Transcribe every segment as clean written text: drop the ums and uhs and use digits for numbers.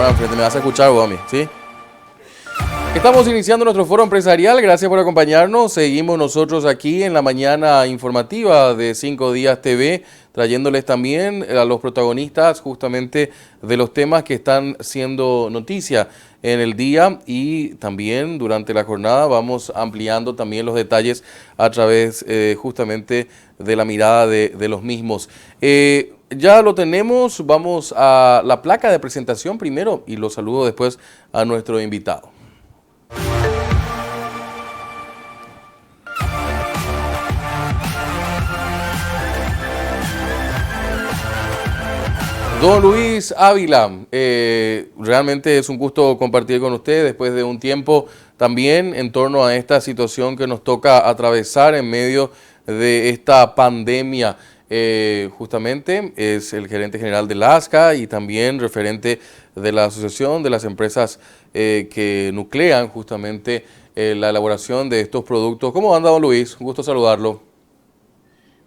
para enfrente. Me vas a escuchar, Guami, ¿sí? Estamos iniciando nuestro foro empresarial. Gracias por acompañarnos. Seguimos nosotros aquí en la mañana informativa de 5 Días TV, trayéndoles también a los protagonistas justamente de los temas que están siendo noticia en el día, y también durante la jornada vamos ampliando también los detalles a través justamente de la mirada de los mismos. Ya lo tenemos. Vamos a la placa de presentación primero y lo saludo después a nuestro invitado. Don Luis Ávila, realmente es un gusto compartir con usted después de un tiempo también en torno a esta situación que nos toca atravesar en medio de esta pandemia. Justamente es el gerente general de la ASCA y también referente de la Asociación de las Empresas que nuclean justamente la elaboración de estos productos. ¿Cómo anda, don Luis? Un gusto saludarlo.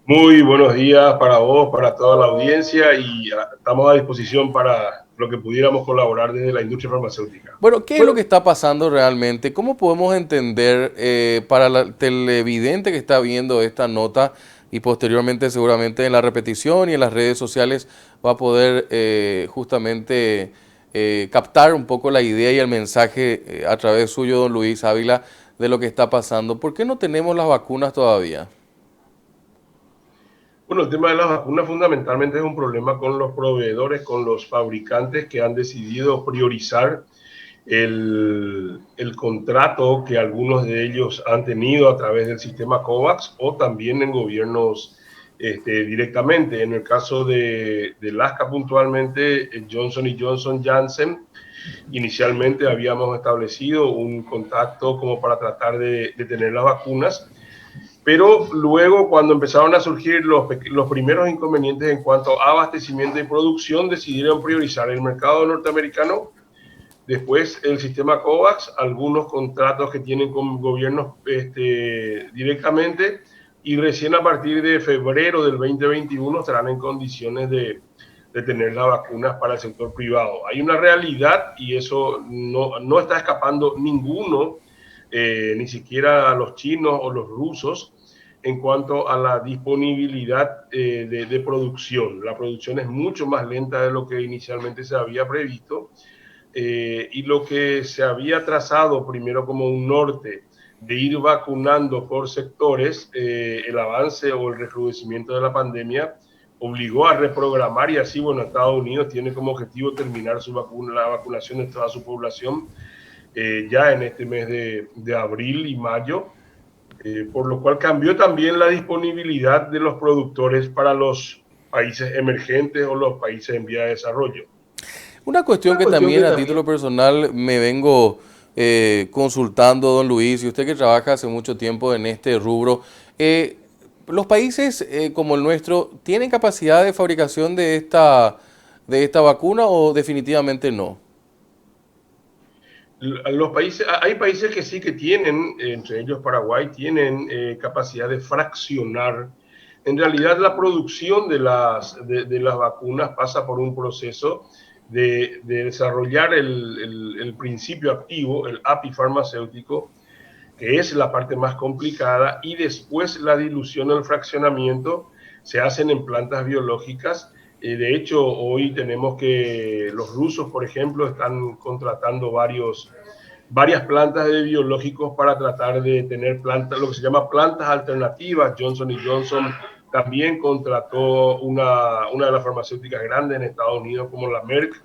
Muy buenos días para vos, para toda la audiencia, y estamos a disposición para lo que pudiéramos colaborar desde la industria farmacéutica. Bueno, ¿qué es lo que está pasando realmente? ¿Cómo podemos entender para el televidente que está viendo esta nota y posteriormente seguramente en la repetición y en las redes sociales va a poder justamente captar un poco la idea y el mensaje a través suyo, don Luis Ávila, de lo que está pasando? ¿Por qué no tenemos las vacunas todavía? Bueno, el tema de las vacunas fundamentalmente es un problema con los proveedores, con los fabricantes que han decidido priorizar el contrato que algunos de ellos han tenido a través del sistema COVAX o también en gobiernos directamente. En el caso de Alaska puntualmente, Johnson y Johnson, Janssen, inicialmente habíamos establecido un contacto como para tratar de tener las vacunas, pero luego cuando empezaron a surgir los primeros inconvenientes en cuanto a abastecimiento y producción, decidieron priorizar el mercado norteamericano, después el sistema COVAX, algunos contratos que tienen con gobiernos directamente, y recién a partir de febrero del 2021 estarán en condiciones de tener las vacunas para el sector privado. Hay una realidad y eso no está escapando ninguno, ni siquiera a los chinos o los rusos, en cuanto a la disponibilidad de producción. La producción es mucho más lenta de lo que inicialmente se había previsto, y lo que se había trazado primero como un norte de ir vacunando por sectores, el avance o el recrudecimiento de la pandemia obligó a reprogramar, y así, bueno, Estados Unidos tiene como objetivo terminar la vacunación de toda su población ya en este mes de abril y mayo, por lo cual cambió también la disponibilidad de los productores para los países emergentes o los países en vía de desarrollo. Una cuestión que también a título personal me vengo consultando, don Luis, y usted que trabaja hace mucho tiempo en este rubro, ¿los países como el nuestro tienen capacidad de fabricación de esta vacuna o definitivamente no? Los países, hay países que sí que tienen, entre ellos Paraguay, tienen capacidad de fraccionar. En realidad, la producción de las vacunas pasa por un proceso de desarrollar el principio activo, el API farmacéutico, que es la parte más complicada, y después la dilución o el fraccionamiento se hacen en plantas biológicas. De hecho, hoy tenemos que los rusos, por ejemplo, están contratando varias plantas de biológicos para tratar de tener plantas, lo que se llama plantas alternativas. Johnson y Johnson también contrató una de las farmacéuticas grandes en Estados Unidos, como la Merck,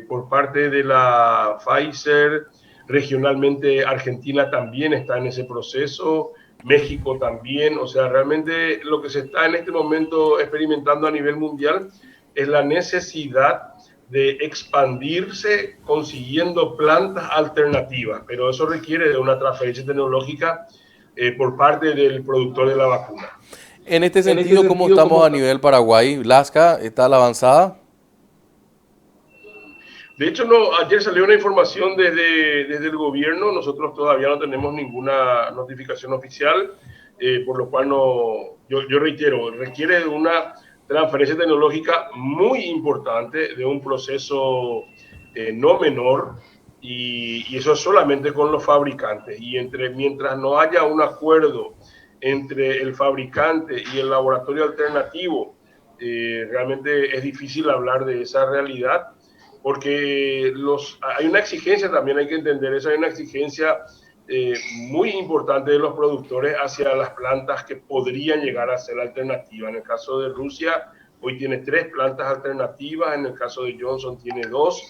por parte de la Pfizer. Regionalmente Argentina también está en ese proceso, México también. O sea, realmente lo que se está en este momento experimentando a nivel mundial es la necesidad de expandirse consiguiendo plantas alternativas, pero eso requiere de una transferencia tecnológica por parte del productor de la vacuna. En este sentido, ¿cómo estamos a nivel Paraguay? ¿Lasca está a la avanzada? De hecho, no, ayer salió una información desde el gobierno. Nosotros todavía no tenemos ninguna notificación oficial, por lo cual yo reitero, requiere de una transferencia tecnológica muy importante, de un proceso no menor, y eso es solamente con los fabricantes. Y mientras no haya un acuerdo entre el fabricante y el laboratorio alternativo, realmente es difícil hablar de esa realidad, porque hay una exigencia también, hay que entender eso, hay una exigencia muy importante de los productores hacia las plantas que podrían llegar a ser alternativas. En el caso de Rusia, hoy tiene 3 plantas alternativas, en el caso de Johnson tiene 2,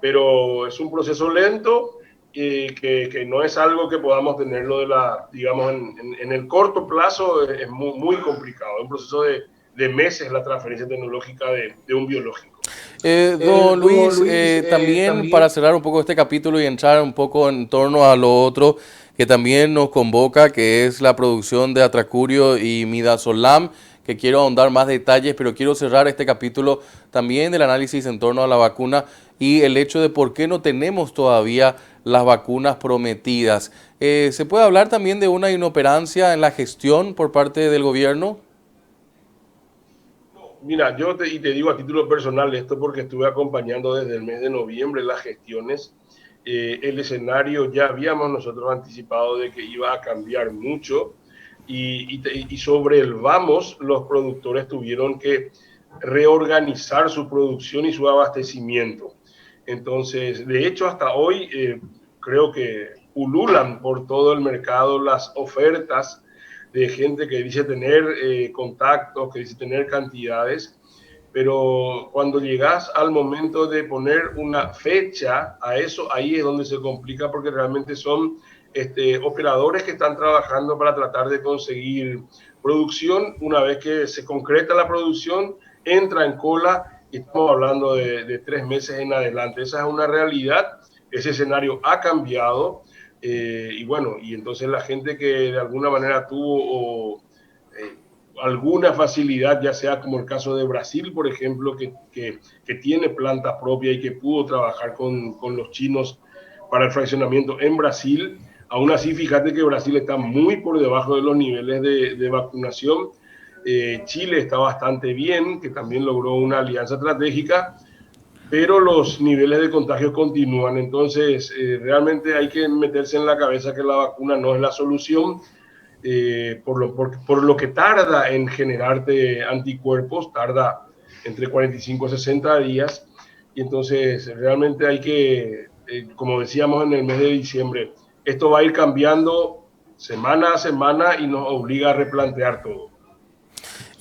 pero es un proceso lento que no es algo que podamos tenerlo digamos, en el corto plazo. Es muy complicado, es un proceso de meses la transferencia tecnológica de un biológico. Don Luis, también También para cerrar un poco este capítulo y entrar un poco en torno a lo otro que también nos convoca, que es la producción de atracurio y midazolam, que quiero ahondar más detalles, pero quiero cerrar este capítulo también del análisis en torno a la vacuna y el hecho de por qué no tenemos todavía las vacunas prometidas. ¿Se puede hablar también de una inoperancia en la gestión por parte del gobierno? Mira, te digo a título personal esto porque estuve acompañando desde el mes de noviembre las gestiones. El escenario ya habíamos nosotros anticipado de que iba a cambiar mucho, y sobre el vamos los productores tuvieron que reorganizar su producción y su abastecimiento. Entonces, de hecho, hasta hoy creo que pululan por todo el mercado las ofertas de gente que dice tener contactos, que dice tener cantidades, pero cuando llegas al momento de poner una fecha a eso, ahí es donde se complica, porque realmente son operadores que están trabajando para tratar de conseguir producción. Una vez que se concreta la producción, entra en cola, y estamos hablando de 3 meses en adelante. Esa es una realidad, ese escenario ha cambiado. Y bueno, y entonces la gente que de alguna manera tuvo alguna facilidad, ya sea como el caso de Brasil, por ejemplo, que tiene planta propia y que pudo trabajar con los chinos para el fraccionamiento en Brasil. Aún así, fíjate que Brasil está muy por debajo de los niveles de vacunación. Chile está bastante bien, que también logró una alianza estratégica, pero los niveles de contagio continúan. Entonces, realmente hay que meterse en la cabeza que la vacuna no es la solución. Por lo que tarda en generarte anticuerpos, tarda entre 45 a 60 días, y entonces realmente hay que, como decíamos en el mes de diciembre, esto va a ir cambiando semana a semana y nos obliga a replantear todo.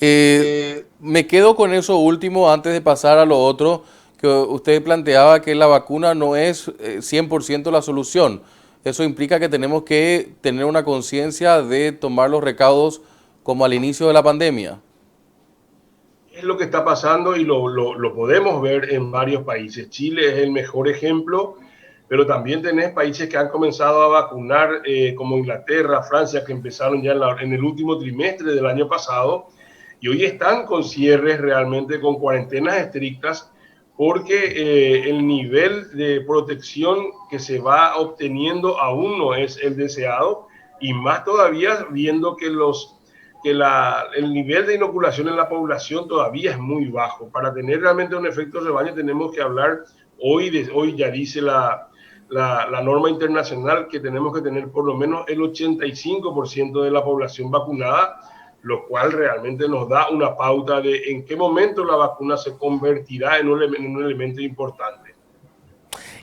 Me quedo con eso último antes de pasar a lo otro, que usted planteaba que la vacuna no es 100% la solución. Eso implica que tenemos que tener una conciencia de tomar los recaudos como al inicio de la pandemia. Es lo que está pasando y lo podemos ver en varios países. Chile es el mejor ejemplo, pero también tenés países que han comenzado a vacunar, como Inglaterra, Francia, que empezaron ya en el último trimestre del año pasado, y hoy están con cierres realmente, con cuarentenas estrictas, porque el nivel de protección que se va obteniendo aún no es el deseado, y más todavía viendo el nivel de inoculación en la población todavía es muy bajo. Para tener realmente un efecto rebaño tenemos que hablar, hoy ya dice la norma internacional, que tenemos que tener por lo menos el 85% de la población vacunada, lo cual realmente nos da una pauta de en qué momento la vacuna se convertirá en un elemento importante.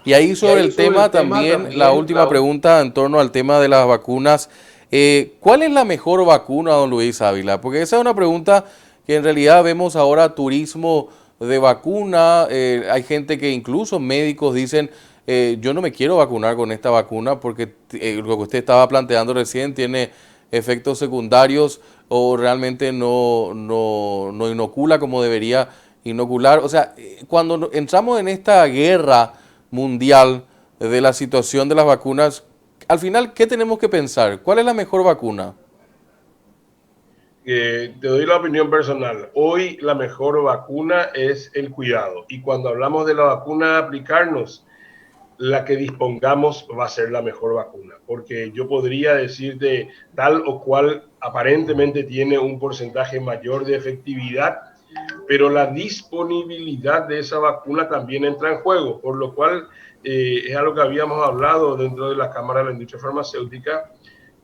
Y ahí sobre el tema también, la última pregunta en torno al tema de las vacunas. ¿Cuál es la mejor vacuna, don Luis Ávila? Porque esa es una pregunta que en realidad vemos ahora turismo de vacuna. Hay gente que incluso médicos dicen, yo no me quiero vacunar con esta vacuna porque lo que usted estaba planteando recién tiene efectos secundarios o realmente no inocula como debería inocular. O sea, cuando entramos en esta guerra mundial de la situación de las vacunas, al final, ¿qué tenemos que pensar? ¿Cuál es la mejor vacuna? Te doy la opinión personal. Hoy la mejor vacuna es el cuidado. Y cuando hablamos de la vacuna a aplicarnos, la que dispongamos va a ser la mejor vacuna. Porque yo podría decirte tal o cual aparentemente tiene un porcentaje mayor de efectividad, pero la disponibilidad de esa vacuna también entra en juego, por lo cual es algo que habíamos hablado dentro de la Cámara de la Industria Farmacéutica,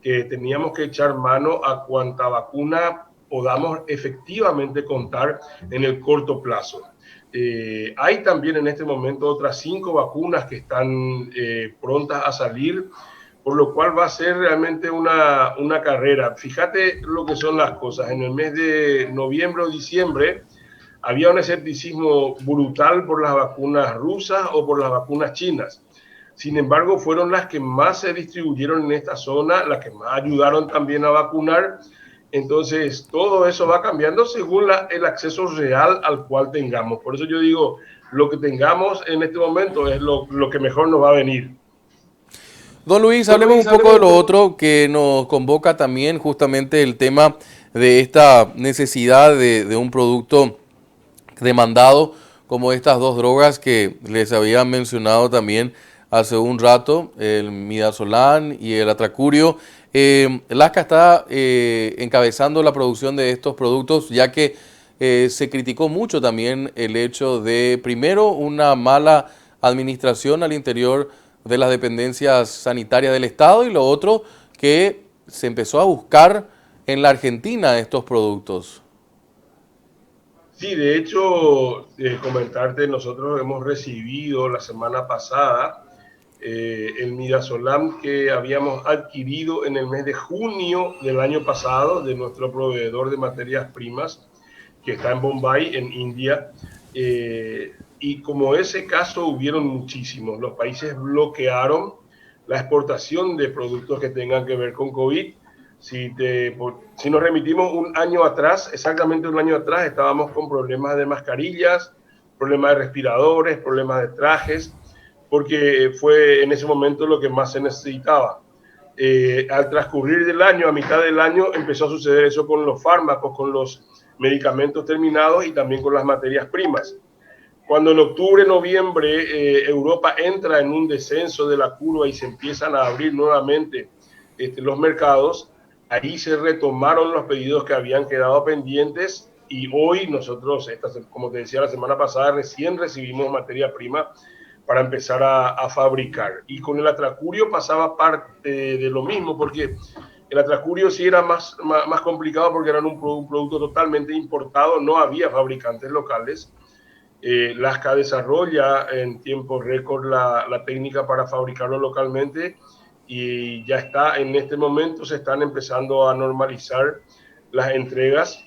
que teníamos que echar mano a cuanta vacuna podamos efectivamente contar en el corto plazo. Hay también en este momento otras 5 vacunas que están prontas a salir, por lo cual va a ser realmente una carrera. Fíjate lo que son las cosas. En el mes de noviembre o diciembre había un escepticismo brutal por las vacunas rusas o por las vacunas chinas. Sin embargo, fueron las que más se distribuyeron en esta zona, las que más ayudaron también a vacunar. Entonces, todo eso va cambiando según el acceso real al cual tengamos. Por eso yo digo, lo que tengamos en este momento es lo que mejor nos va a venir. Don Luis, hablemos un poco de lo otro que nos convoca también, justamente el tema de esta necesidad de un producto demandado como estas dos drogas que les había mencionado también hace un rato, el midazolam y el atracurio. LASCA está encabezando la producción de estos productos, ya que se criticó mucho también el hecho de, primero, una mala administración al interior de las dependencias sanitarias del Estado, y lo otro, que se empezó a buscar en la Argentina estos productos. Sí, de hecho, comentarte, nosotros hemos recibido la semana pasada el midazolam que habíamos adquirido en el mes de junio del año pasado de nuestro proveedor de materias primas, que está en Bombay, en India. Y como ese caso hubieron muchísimos, los países bloquearon la exportación de productos que tengan que ver con COVID. Si nos remitimos un año atrás, exactamente un año atrás, estábamos con problemas de mascarillas, problemas de respiradores, problemas de trajes, porque fue en ese momento lo que más se necesitaba. Al transcurrir del año, a mitad del año, empezó a suceder eso con los fármacos, con los medicamentos terminados y también con las materias primas. Cuando en octubre, noviembre, Europa entra en un descenso de la curva y se empiezan a abrir nuevamente los mercados, ahí se retomaron los pedidos que habían quedado pendientes y hoy nosotros, como te decía la semana pasada, recién recibimos materia prima para empezar a fabricar. Y con el atracurio pasaba parte de lo mismo, porque el atracurio sí era más complicado porque era un producto totalmente importado, no había fabricantes locales. LASCA desarrolla en tiempo récord la técnica para fabricarlo localmente y ya está, en este momento se están empezando a normalizar las entregas.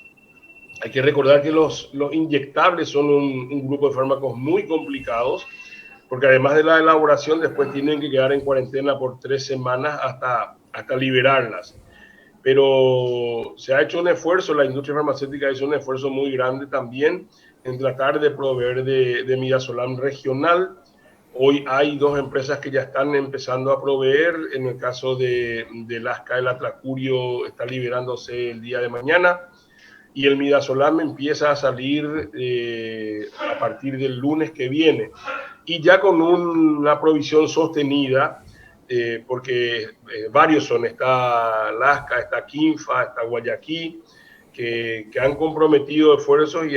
Hay que recordar que los inyectables son un grupo de fármacos muy complicados, porque además de la elaboración, después tienen que quedar en cuarentena por 3 semanas hasta liberarlas. Pero se ha hecho un esfuerzo, la industria farmacéutica ha hecho un esfuerzo muy grande también en tratar de proveer de midazolam regional. Hoy hay 2 empresas que ya están empezando a proveer. En el caso de LASCA, el atracurio está liberándose el día de mañana y el midazolam empieza a salir a partir del lunes que viene. Y ya con una provisión sostenida, porque varios son, está LASCA, está Kinfa, está Guayaquil, que han comprometido esfuerzos y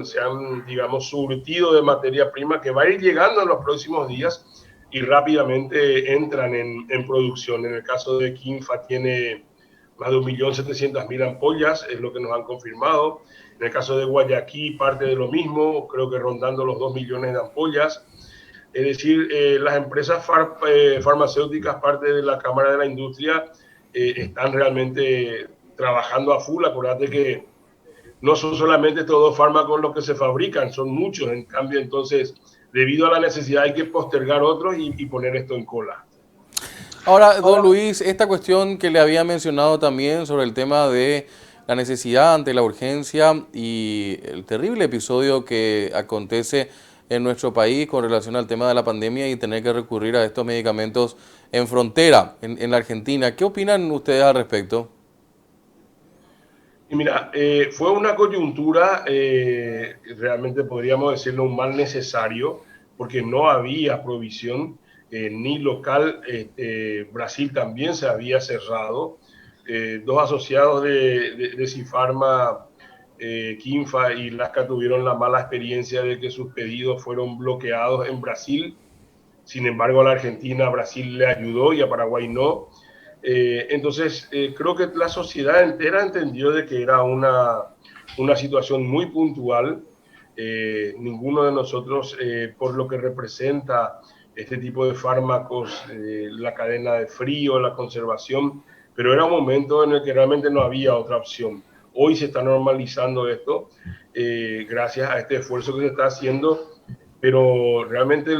se han, digamos, surtido de materia prima que va a ir llegando en los próximos días y rápidamente entran en producción. En el caso de Kinfa tiene más de 1.700.000 ampollas, es lo que nos han confirmado. En el caso de Guayaquil, parte de lo mismo, creo que rondando los 2 millones de ampollas. Es decir, las empresas farmacéuticas, parte de la Cámara de la Industria, están realmente trabajando a full. Acuérdate que no son solamente estos 2 fármacos los que se fabrican, son muchos. En cambio, entonces, debido a la necesidad hay que postergar otros y poner esto en cola. Ahora, don Luis, esta cuestión que le había mencionado también sobre el tema de la necesidad ante la urgencia y el terrible episodio que acontece en nuestro país con relación al tema de la pandemia y tener que recurrir a estos medicamentos en frontera, en la Argentina. ¿Qué opinan ustedes al respecto? Y mira, fue una coyuntura, realmente podríamos decirlo, un mal necesario, porque no había provisión ni local. Brasil también se había cerrado. 2 asociados de Cifarma Kinfa y Lasca tuvieron la mala experiencia de que sus pedidos fueron bloqueados en Brasil. Sin embargo, a la Argentina, a Brasil le ayudó y a Paraguay no. Entonces, creo que la sociedad entera entendió de que era una situación muy puntual. Ninguno de nosotros, por lo que representa este tipo de fármacos, la cadena de frío, la conservación, pero era un momento en el que realmente no había otra opción. Hoy se está normalizando esto gracias a este esfuerzo que se está haciendo, pero realmente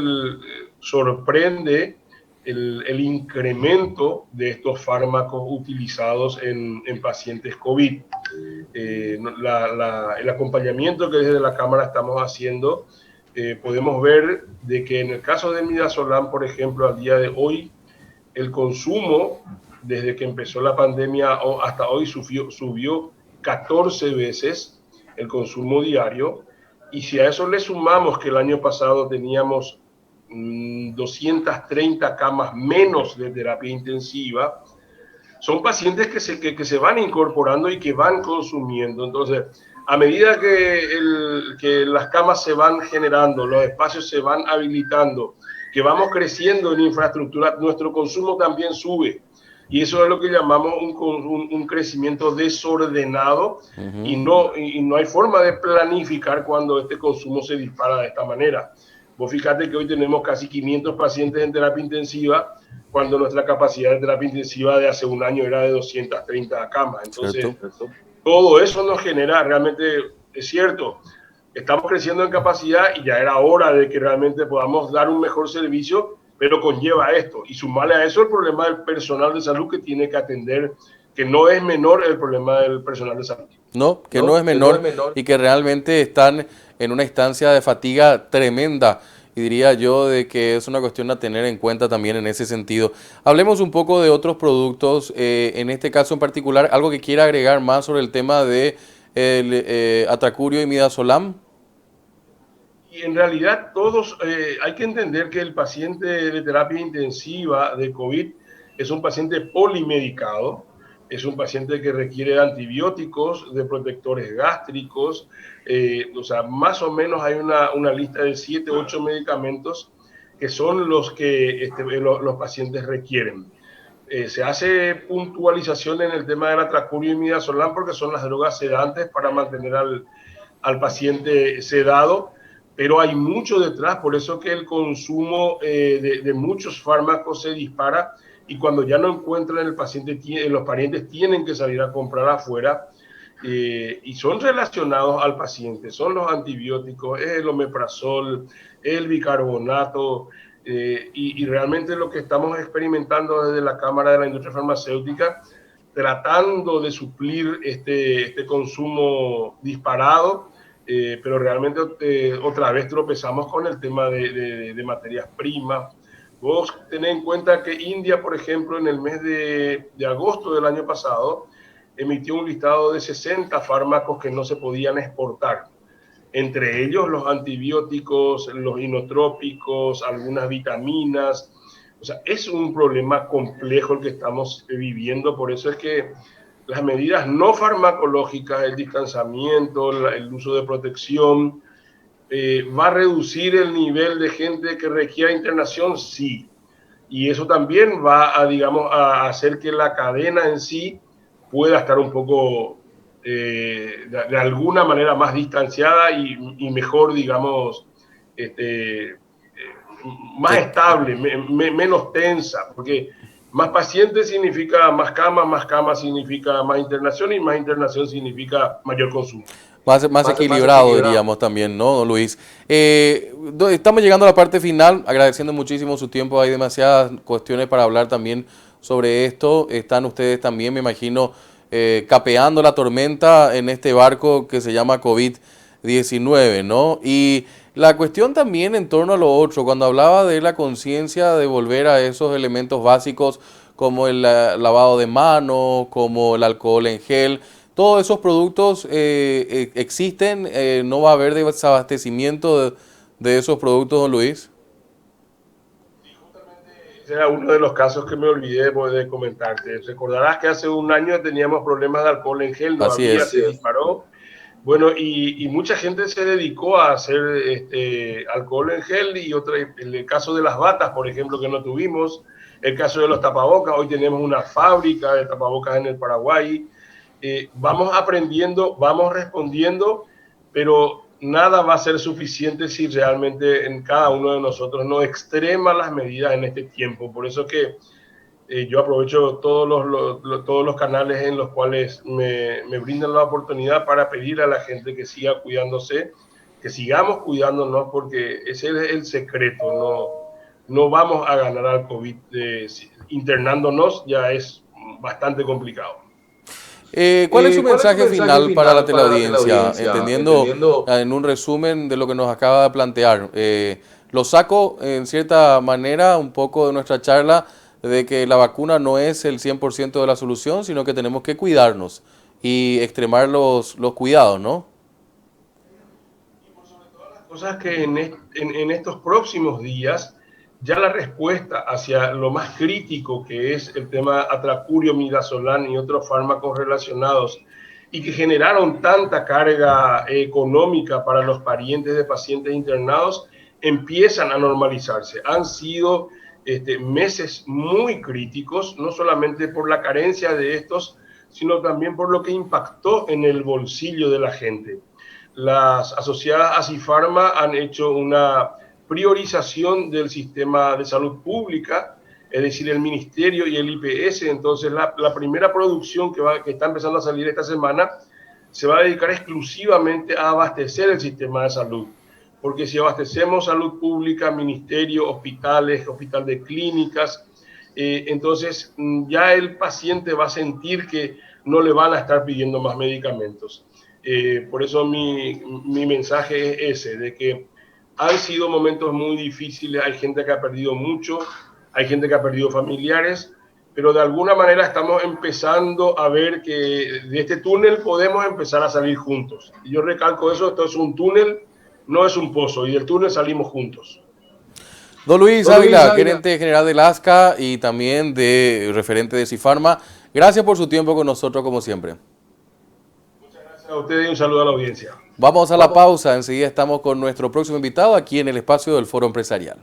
sorprende el incremento de estos fármacos utilizados en pacientes COVID. El acompañamiento que desde la Cámara estamos haciendo, podemos ver de que en el caso de Midazolam, por ejemplo, al día de hoy, el consumo, desde que empezó la pandemia hasta hoy, subió 14 veces el consumo diario. Y si a eso le sumamos que el año pasado teníamos 230 camas menos de terapia intensiva, son pacientes que se van incorporando y que van consumiendo. Entonces, a medida que las camas se van generando, los espacios se van habilitando, que vamos creciendo en infraestructura, nuestro consumo también sube. Y eso es lo que llamamos un crecimiento desordenado. Y no hay forma de planificar cuando este consumo se dispara de esta manera. Vos fíjate que hoy tenemos casi 500 pacientes en terapia intensiva, cuando nuestra capacidad de terapia intensiva de hace un año era de 230 camas. Entonces, ¿cierto? Todo eso nos genera realmente, es cierto, estamos creciendo en capacidad y ya era hora de que realmente podamos dar un mejor servicio, pero conlleva esto. Y sumarle a eso el problema del personal de salud que tiene que atender, que no es menor el problema del personal de salud. No, que no es menor y que realmente están en una instancia de fatiga tremenda. Y diría yo de que es una cuestión a tener en cuenta también en ese sentido. Hablemos un poco de otros productos, en este caso en particular, algo que quiera agregar más sobre el tema de el Atracurio y Midazolam. Y en realidad todos, hay que entender que el paciente de terapia intensiva de COVID es un paciente polimedicado, es un paciente que requiere de antibióticos, de protectores gástricos, o sea, más o menos hay una lista de 7, 8 medicamentos que son los que los pacientes requieren. Se hace puntualización en el tema del Atracurio y Midazolam porque son las drogas sedantes para mantener al paciente sedado, pero hay mucho detrás, por eso que el consumo de muchos fármacos se dispara, y cuando ya no encuentran el paciente, los parientes tienen que salir a comprar afuera, y son relacionados al paciente, son los antibióticos, es el omeprazol, el bicarbonato, y realmente lo que estamos experimentando desde la Cámara de la Industria Farmacéutica, tratando de suplir este consumo disparado, pero realmente otra vez tropezamos con el tema de materias primas. Vos tenés en cuenta que India, por ejemplo, en el mes de agosto del año pasado, emitió un listado de 60 fármacos que no se podían exportar. Entre ellos los antibióticos, los inotrópicos, algunas vitaminas. O sea, es un problema complejo el que estamos viviendo, por eso es que las medidas no farmacológicas, el distanciamiento, el uso de protección, ¿va a reducir el nivel de gente que requiera internación? Sí. Y eso también va a, digamos, a hacer que la cadena en sí pueda estar un poco, de alguna manera, más distanciada y mejor, digamos, más estable, menos tensa, porque más pacientes significa más camas significa más internación, y más internación significa mayor consumo. Más equilibrado, diríamos también, ¿no, don Luis? Estamos llegando a la parte final, agradeciendo muchísimo su tiempo. Hay demasiadas cuestiones para hablar también sobre esto. Están ustedes también, me imagino, capeando la tormenta en este barco que se llama COVID-19, ¿no? Y la cuestión también en torno a lo otro, cuando hablaba de la conciencia de volver a esos elementos básicos como el lavado de manos, como el alcohol en gel. Todos esos productos existen, no va a haber desabastecimiento de esos productos, don Luis. Ese era uno de los casos que me olvidé de comentarte. Recordarás que hace un año teníamos problemas de alcohol en gel, no Así había, es. se disparó. Bueno, y mucha gente se dedicó a hacer alcohol en gel y otra, en el caso de las batas, por ejemplo, que no tuvimos, el caso de los tapabocas, hoy tenemos una fábrica de tapabocas en el Paraguay. Vamos aprendiendo, vamos respondiendo, pero nada va a ser suficiente si realmente en cada uno de nosotros no extrema las medidas en este tiempo. Por eso que yo aprovecho todos los canales en los cuales me brindan la oportunidad para pedir a la gente que siga cuidándose, que sigamos cuidándonos, porque ese es el secreto. No vamos a ganar al COVID internándonos, ya es bastante complicado. ¿Cuál es su mensaje final para la teleaudiencia? Entendiendo Entendiendo en un resumen de lo que nos acaba de plantear. Lo saco en cierta manera un poco de nuestra charla de que la vacuna no es el 100% de la solución, sino que tenemos que cuidarnos y extremar los cuidados, ¿no? Cosas que en estos próximos días ya la respuesta hacia lo más crítico, que es el tema atracurio, midazolam y otros fármacos relacionados, y que generaron tanta carga económica para los parientes de pacientes internados, empiezan a normalizarse. Han sido meses muy críticos, no solamente por la carencia de estos, sino también por lo que impactó en el bolsillo de la gente. Las asociadas a Cifarma han hecho una priorización del sistema de salud pública, es decir, el Ministerio y el IPS. Entonces, la primera producción que está empezando a salir esta semana se va a dedicar exclusivamente a abastecer el sistema de salud. Porque si abastecemos salud pública, ministerio, hospitales, hospital de clínicas, entonces ya el paciente va a sentir que no le van a estar pidiendo más medicamentos. Por eso mi mensaje es ese, de que han sido momentos muy difíciles, hay gente que ha perdido mucho, hay gente que ha perdido familiares, pero de alguna manera estamos empezando a ver que de este túnel podemos empezar a salir juntos. Y yo recalco eso, esto es un túnel, no es un pozo, y del túnel salimos juntos. Don Luis Ávila, gerente general del ASCA y también de referente de Cifarma, gracias por su tiempo con nosotros como siempre. Gracias a ustedes y un saludo a la audiencia. Vamos a la pausa, enseguida estamos con nuestro próximo invitado aquí en el espacio del Foro Empresarial.